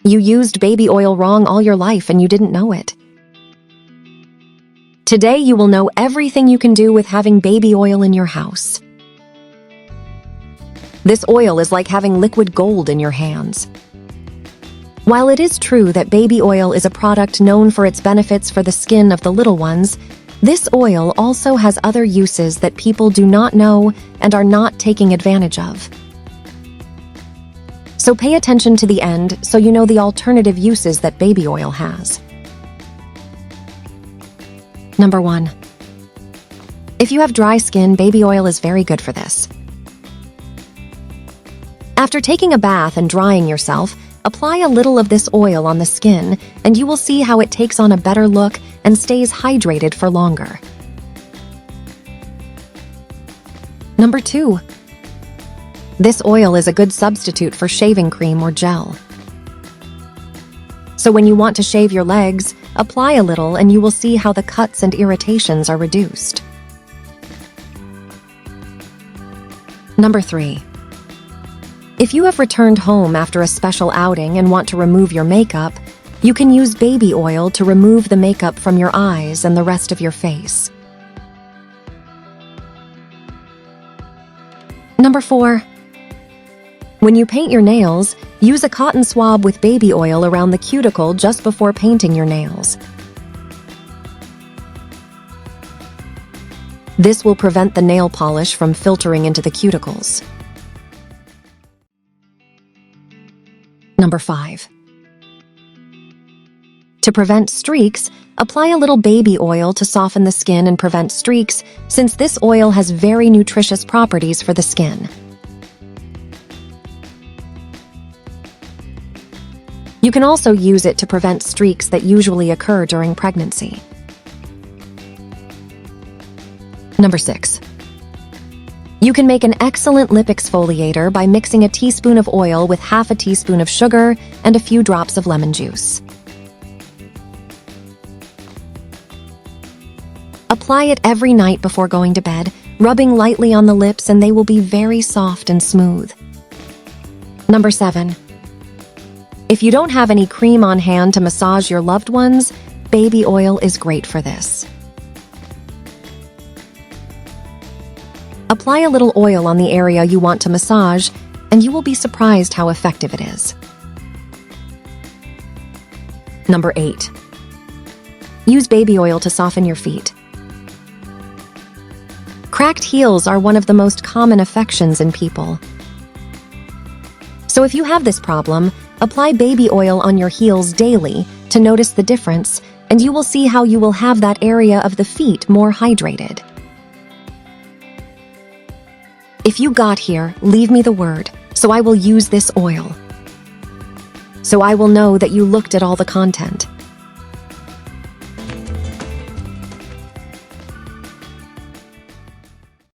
You used baby oil wrong all your life and you didn't know it. Today you will know everything you can do with having baby oil in your house. This oil is like having liquid gold in your hands. While it is true that baby oil is a product known for its benefits for the skin of the little ones, this oil also has other uses that people do not know and are not taking advantage of. So pay attention to the end so you know the alternative uses that baby oil has. Number 1. If you have dry skin, baby oil is very good for this. After taking a bath and drying yourself, apply a little of this oil on the skin and you will see how it takes on a better look and stays hydrated for longer. Number 2. This oil is a good substitute for shaving cream or gel. So when you want to shave your legs, apply a little and you will see how the cuts and irritations are reduced. Number 3. If you have returned home after a special outing and want to remove your makeup, you can use baby oil to remove the makeup from your eyes and the rest of your face. Number 4. When you paint your nails, use a cotton swab with baby oil around the cuticle just before painting your nails. This will prevent the nail polish from filtering into the cuticles. Number 5. To prevent streaks, apply a little baby oil to soften the skin and prevent streaks, since this oil has very nutritious properties for the skin. You can also use it to prevent streaks that usually occur during pregnancy. Number 6. You can make an excellent lip exfoliator by mixing a teaspoon of oil with half a teaspoon of sugar and a few drops of lemon juice. Apply it every night before going to bed, rubbing lightly on the lips, and they will be very soft and smooth. Number 7. If you don't have any cream on hand to massage your loved ones, baby oil is great for this. Apply a little oil on the area you want to massage, and you will be surprised how effective it is. Number 8. Use baby oil to soften your feet. Cracked heels are one of the most common affections in people. So if you have this problem, apply baby oil on your heels daily to notice the difference, and you will see how you will have that area of the feet more hydrated. If you got here, leave me the word, so I will use this oil. So I will know that you looked at all the content.